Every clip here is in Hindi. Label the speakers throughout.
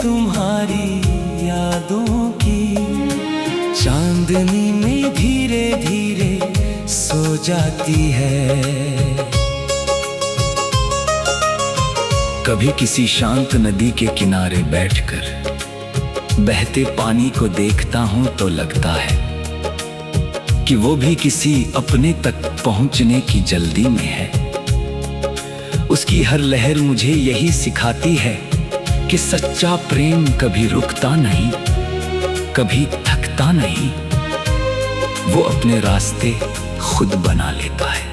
Speaker 1: तुम्हारी यादों की चांदनी में धीरे धीरे सो जाती है।
Speaker 2: कभी किसी शांत नदी के किनारे बैठकर बहते पानी को देखता हूं तो लगता है कि वो भी किसी अपने तक पहुंचने की जल्दी में है। उसकी हर लहर मुझे यही सिखाती है कि सच्चा प्रेम कभी रुकता नहीं, कभी थकता नहीं, वो अपने रास्ते खुद बना लेता है।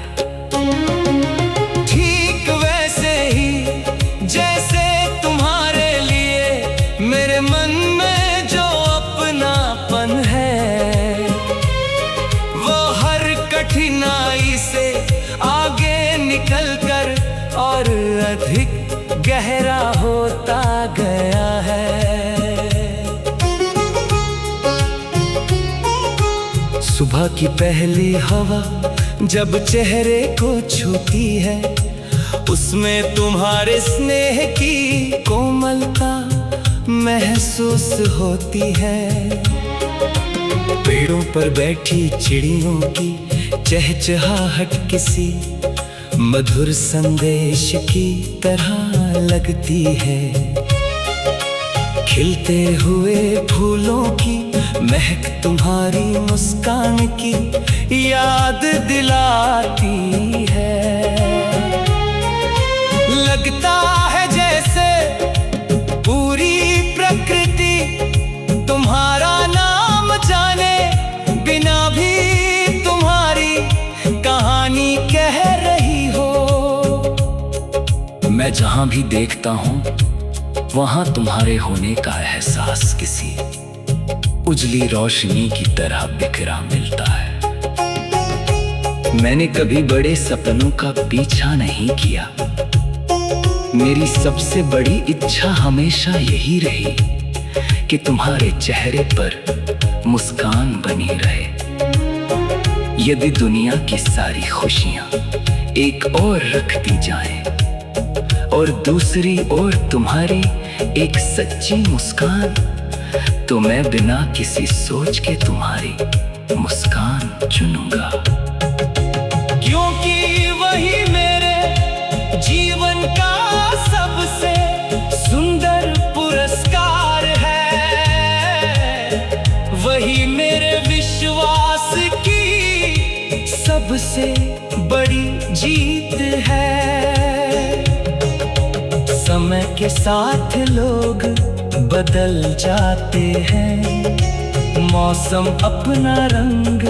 Speaker 1: ठीक वैसे ही जैसे तुम्हारे लिए मेरे मन में जो अपनापन है, वो हर कठिनाई से आगे निकलकर और अधिक गहरा होता गया है। सुबह की पहली हवा जब चेहरे को छूती है, उसमें तुम्हारे स्नेह की कोमलता महसूस होती है। पेड़ों पर बैठी चिड़ियों की चहचहाहट किसी मधुर संदेश की तरह लगती है। खिलते हुए फूलों की महक तुम्हारी मुस्कान की याद दिलाती है। लगता है जैसे पूरी प्रकृति तुम्हारा नाम जाने, बिना भी तुम्हारी कहानी कह रही हो।
Speaker 2: मैं जहां भी देखता हूं वहां तुम्हारे होने का एहसास किसी उजली रोशनी की तरह बिखरा मिलता है। मैंने कभी बड़े सपनों का पीछा नहीं किया, मेरी सबसे बड़ी इच्छा हमेशा यही रही कि तुम्हारे चेहरे पर मुस्कान बनी रहे। यदि दुनिया की सारी खुशियां एक ओर रख दी जाएं और दूसरी ओर तुम्हारी एक सच्ची मुस्कान, तो मैं बिना किसी सोच के तुम्हारी मुस्कान चुनूंगा।
Speaker 1: क्योंकि वही मेरे जीवन का सबसे सुंदर पुरस्कार है, वही मेरे विश्वास की सबसे बड़ी जीत है। समय के साथ लोग बदल जाते हैं, मौसम अपना रंग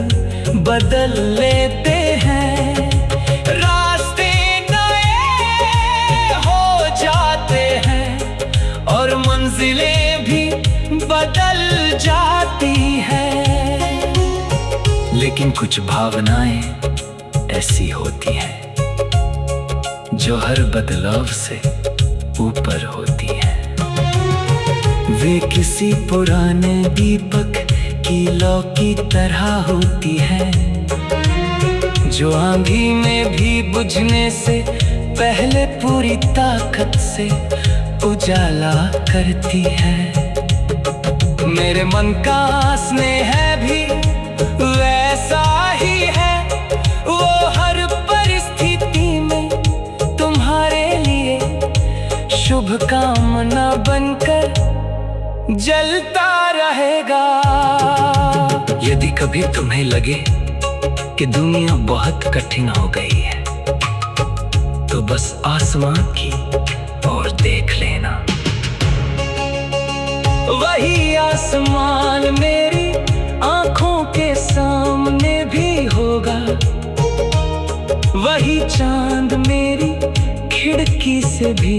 Speaker 1: बदल लेते हैं, रास्ते नए हो जाते हैं और मंजिलें भी बदल जाती हैं।
Speaker 2: लेकिन कुछ भावनाएं ऐसी होती हैं जो हर बदलाव से ऊपर होती है।
Speaker 1: वे किसी पुराने दीपक की लौ की तरह होती है, जो आंधी में भी बुझने से पहले पूरी ताकत से उजाला करती है। मेरे मन का स्नेह भी वैसा ही है, वो हर परिस्थिति में तुम्हारे लिए शुभकामना बनकर जलता रहेगा।
Speaker 2: यदि कभी तुम्हें लगे कि दुनिया बहुत कठिन हो गई है, तो बस आसमान की ओर देख लेना।
Speaker 1: वही आसमान मेरी आंखों के सामने भी होगा, वही चांद मेरी खिड़की से भी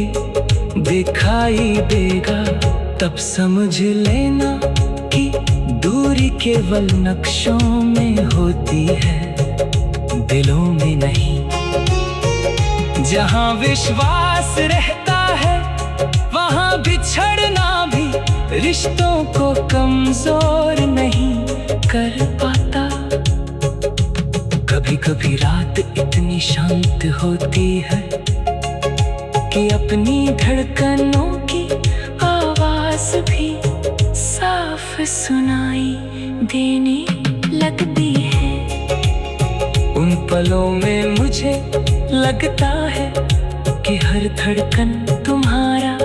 Speaker 1: दिखाई देगा। तब समझ लेना कि दूरी केवल नक्शों में होती है, दिलों में नहीं। जहां विश्वास रहता है वहां बिछड़ना भी रिश्तों को कमजोर नहीं कर पाता। कभी कभी रात इतनी शांत होती है कि अपनी धड़कनों की आवाज भी साफ सुनाई देने लगती है। उन पलों में मुझे लगता है कि हर धड़कन तुम्हारा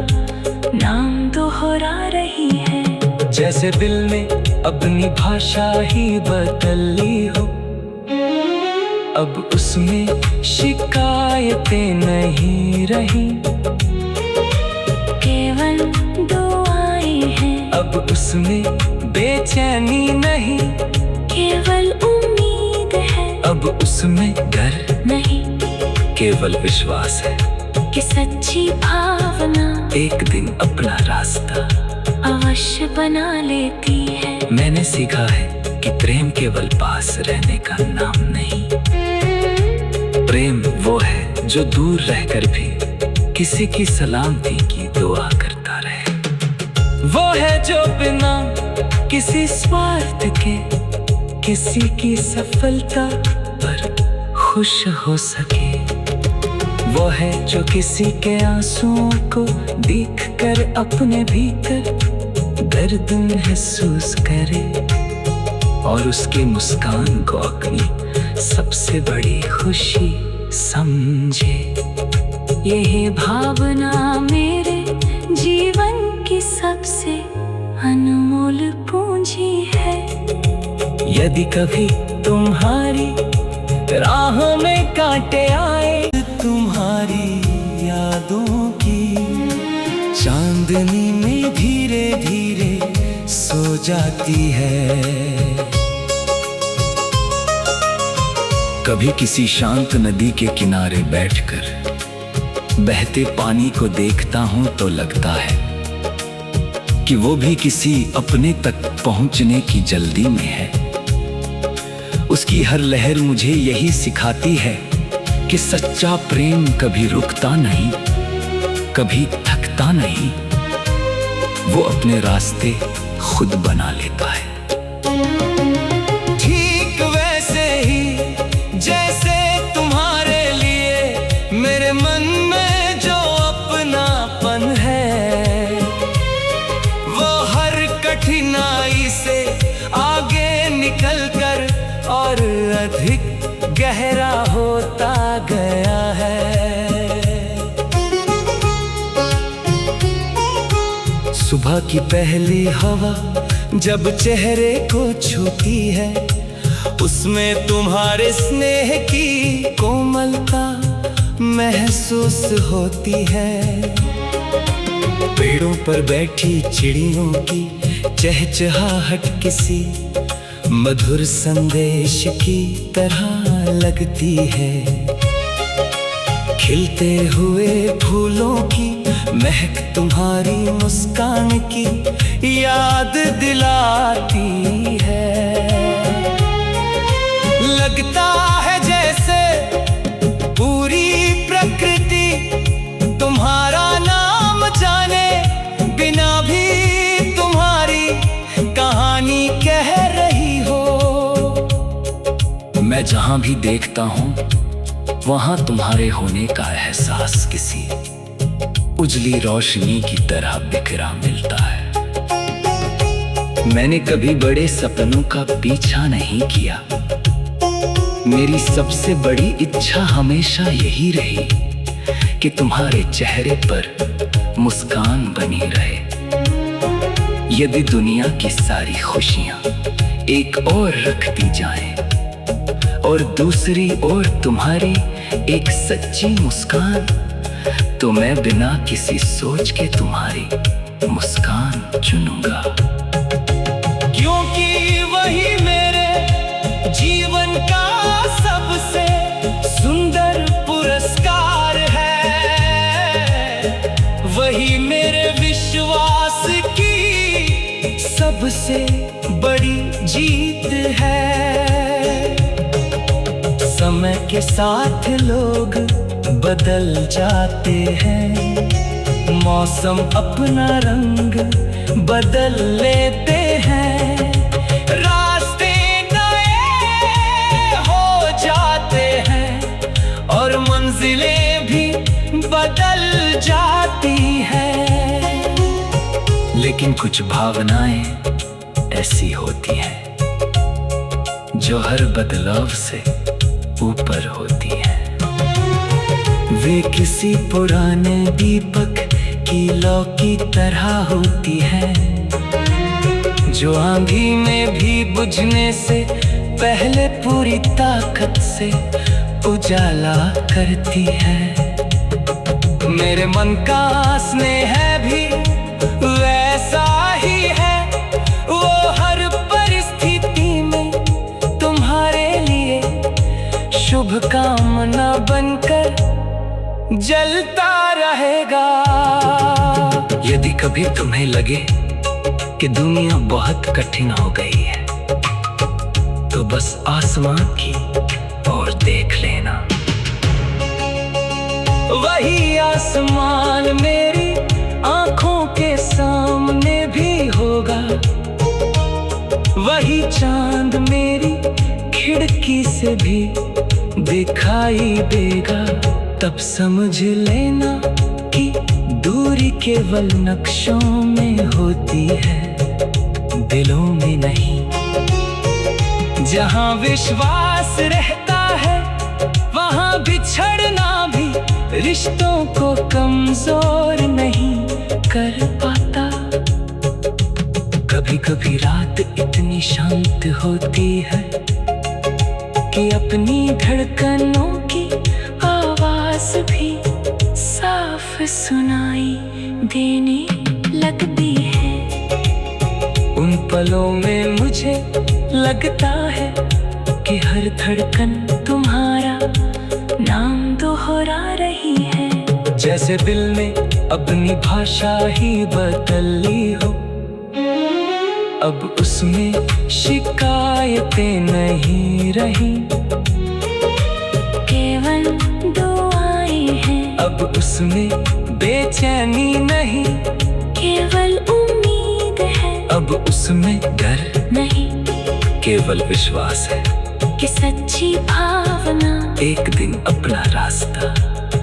Speaker 1: नाम दोहरा रही है। जैसे दिल ने अपनी भाषा ही बदल ली हो, अब उसमें शिकायतें नहीं रही, केवल दुआएं हैं। अब उसमें बेचैनी नहीं, केवल उम्मीद है। अब उसमें डर
Speaker 2: नहीं, केवल विश्वास है
Speaker 1: कि सच्ची भावना
Speaker 2: एक दिन अपना रास्ता
Speaker 1: अवश्य बना लेती है।
Speaker 2: मैंने सीखा है कि प्रेम केवल पास रहने का नाम नहीं, प्रेम वो है जो दूर रहकर भी किसी की सलामती की दुआ करता रहे।
Speaker 1: वो है जो बिना किसी स्वार्थ के किसी की सफलता पर खुश हो सके। वो है जो किसी के आंसुओं को देखकर अपने भीतर दर्द महसूस करे और उसकी मुस्कान को अपनी सबसे बड़ी खुशी समझे। यही भावना मेरे जीवन की सबसे अनमोल पूंजी है। यदि कभी तुम्हारी राहों में कांटे आए, तुम्हारी यादों की चांदनी में धीरे धीरे सो जाती है।
Speaker 2: कभी किसी शांत नदी के किनारे बैठकर बहते पानी को देखता हूं तो लगता है कि वो भी किसी अपने तक पहुंचने की जल्दी में है। उसकी हर लहर मुझे यही सिखाती है कि सच्चा प्रेम कभी रुकता नहीं, कभी थकता नहीं, वो अपने रास्ते खुद बना लेता है।
Speaker 1: ठीक वैसे ही जैसे तुम्हारे लिए मेरे मन में जो अपनापन है, वो हर कठिनाई से आगे निकलकर और अधिक गहरा होता गया है। सुबह की पहली हवा जब चेहरे को छूती है, उसमें तुम्हारे स्नेह की कोमलता महसूस होती है। पेड़ों पर बैठी चिड़ियों की चहचहाहट किसी मधुर संदेश की तरह लगती है। खिलते हुए फूलों की महक तुम्हारी मुस्कान की याद दिलाती है। लगता है जैसे पूरी प्रकृति तुम्हारा नाम जाने, बिना भी तुम्हारी कहानी कह रही हो।
Speaker 2: मैं जहां भी देखता हूं वहां तुम्हारे होने का एहसास किसी उजली रोशनी की तरह बिखरा मिलता है। मैंने कभी बड़े सपनों का पीछा नहीं किया, मेरी सबसे बड़ी इच्छा हमेशा यही रही कि तुम्हारे चेहरे पर मुस्कान बनी रहे। यदि दुनिया की सारी खुशियां एक ओर रख दी जाएं और दूसरी ओर तुम्हारी एक सच्ची मुस्कान, तो मैं बिना किसी सोच के तुम्हारी मुस्कान चुनूंगा।
Speaker 1: क्योंकि वही मेरे जीवन का सबसे सुंदर पुरस्कार है, वही मेरे विश्वास की सबसे बड़ी जीत है। समय के साथ लोग बदल जाते हैं, मौसम अपना रंग बदल लेते हैं, रास्ते नए हो जाते हैं और मंजिलें भी बदल जाती हैं।
Speaker 2: लेकिन लेकिन कुछ भावनाएं ऐसी होती हैं जो हर बदलाव से ऊपर होती हैं। वे किसी पुराने दीपक की लौ की तरह होती हैं, जो आंधी में भी बुझने से पहले पूरी ताकत से उजाला करती है। मेरे मन का स्नेह भी वैसा ही है, वो हर परिस्थिति में तुम्हारे लिए शुभकामना बनकर जलता रहेगा। यदि कभी तुम्हें लगे कि दुनिया बहुत कठिन हो गई है, तो बस आसमान की ओर देख लेना। वही आसमान मेरी आंखों के सामने भी होगा, वही चांद मेरी खिड़की से भी दिखाई देगा। तब समझ लेना कि दूरी केवल नक्शों में होती है, दिलों में नहीं। जहां विश्वास रहता है वहां बिछड़ना भी रिश्तों को कमजोर नहीं कर पाता। कभी कभी रात इतनी शांत होती है कि अपनी धड़कनों की आवाज भी साफ सुनाई देने लगती है। उन पलों में मुझे लगता है कि हर धड़कन तुम्हारा नाम दोहरा रही है। जैसे दिल ने अपनी भाषा ही बदल ली हो, अब उसमें शिकायतें नहीं रही, केवल दुआएं हैं। अब उसमें बेचैनी नहीं, केवल उम्मीद है। अब उसमें डर नहीं, केवल विश्वास है कि सच्ची भावना एक दिन अपना रास्ता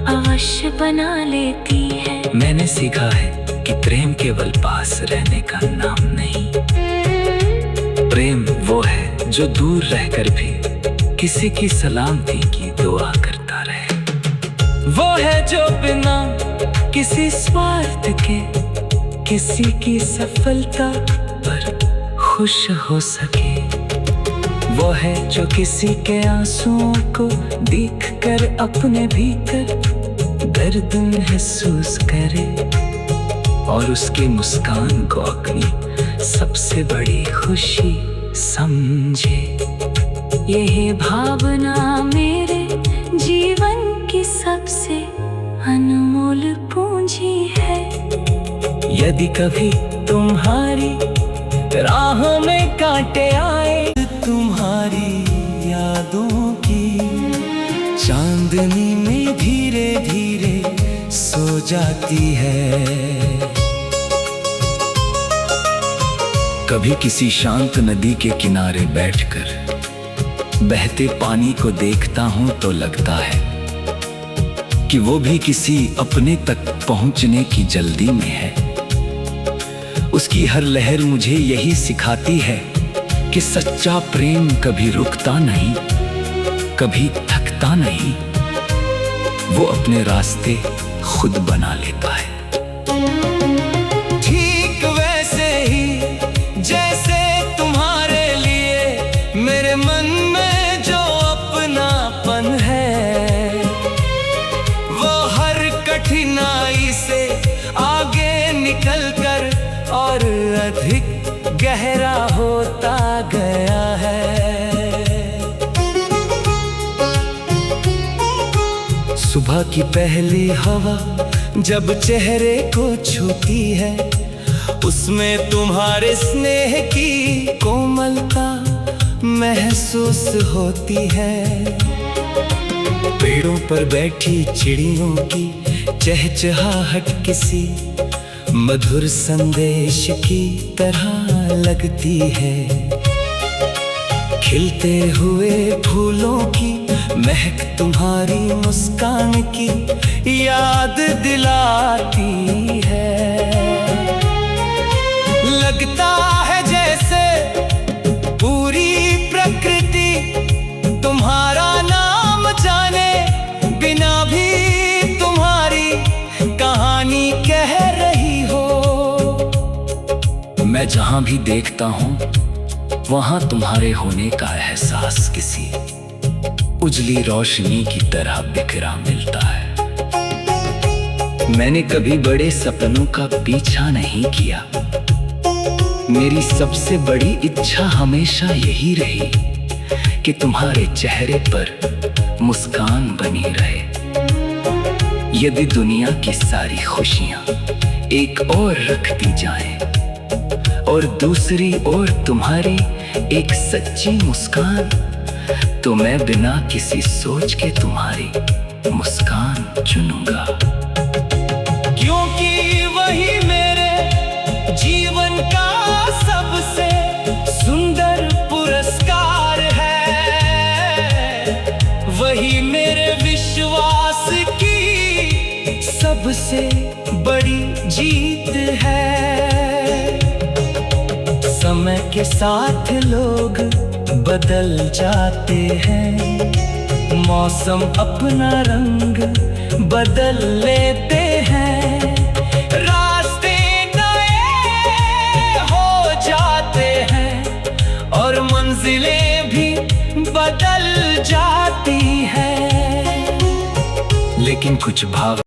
Speaker 2: अवश्य बना लेती है। मैंने सीखा है कि प्रेम केवल पास रहने का नाम नहीं, प्रेम वो है जो दूर रहकर भी किसी की सलामती की दुआ करता रहे। वो है जो बिना किसी स्वार्थ के किसी की सफलता पर खुश हो सके। वो है जो किसी के आंसुओं को देखकर अपने भीतर दर्द महसूस करे और उसकी मुस्कान को अपनी सबसे बड़ी खुशी समझे। यही भावना मेरे जीवन की सबसे अनमोल पूंजी है। यदि कभी तुम्हारी राहों में कांटे आए, तुम्हारी यादों की चांदनी में धीरे धीरे सो जाती है। कभी किसी शांत नदी के किनारे बैठकर बहते पानी को देखता हूं तो लगता है कि वो भी किसी अपने तक पहुंचने की जल्दी में है। उसकी हर लहर मुझे यही सिखाती है कि सच्चा प्रेम कभी रुकता नहीं, कभी थकता नहीं, वो अपने रास्ते खुद बना लेता है। ठीक वैसे ही जैसे तुम्हारे लिए मेरे मन में जो अपनापन है, वो हर कठिनाई से आगे निकल कर और अधिक गहरा होता गया है। सुबह की पहली हवा जब चेहरे को छूती है, उसमें तुम्हारे स्नेह की कोमलता महसूस होती है। पेड़ों पर बैठी चिड़ियों की चहचहाहट किसी मधुर संदेश की तरह लगती है। खिलते हुए फूलों की महक तुम्हारी मुस्कान की याद दिलाती है।
Speaker 1: लगता है जैसे पूरी प्रकृति तुम्हारा नाम जाने, बिना भी तुम्हारी कहानी कह रही हो।
Speaker 2: मैं जहां भी देखता हूं वहां तुम्हारे होने का एहसास किसी उजली रोशनी की तरह बिखरा मिलता है। मैंने कभी बड़े सपनों का पीछा नहीं किया, मेरी सबसे बड़ी इच्छा हमेशा यही रही कि तुम्हारे चेहरे पर मुस्कान बनी रहे। यदि दुनिया की सारी खुशियां एक ओर रख दी जाएं और दूसरी ओर तुम्हारी एक सच्ची मुस्कान, तो मैं बिना किसी सोच के तुम्हारी मुस्कान चुनूंगा।
Speaker 1: क्योंकि वही मेरे जीवन का सबसे सुंदर पुरस्कार है, वही मेरे विश्वास की सबसे बड़ी जीत है। समय के साथ लोग बदल जाते हैं, मौसम अपना रंग बदल लेते हैं, रास्ते नए हो जाते हैं और मंजिलें भी बदल जाती हैं।
Speaker 2: लेकिन कुछ भाव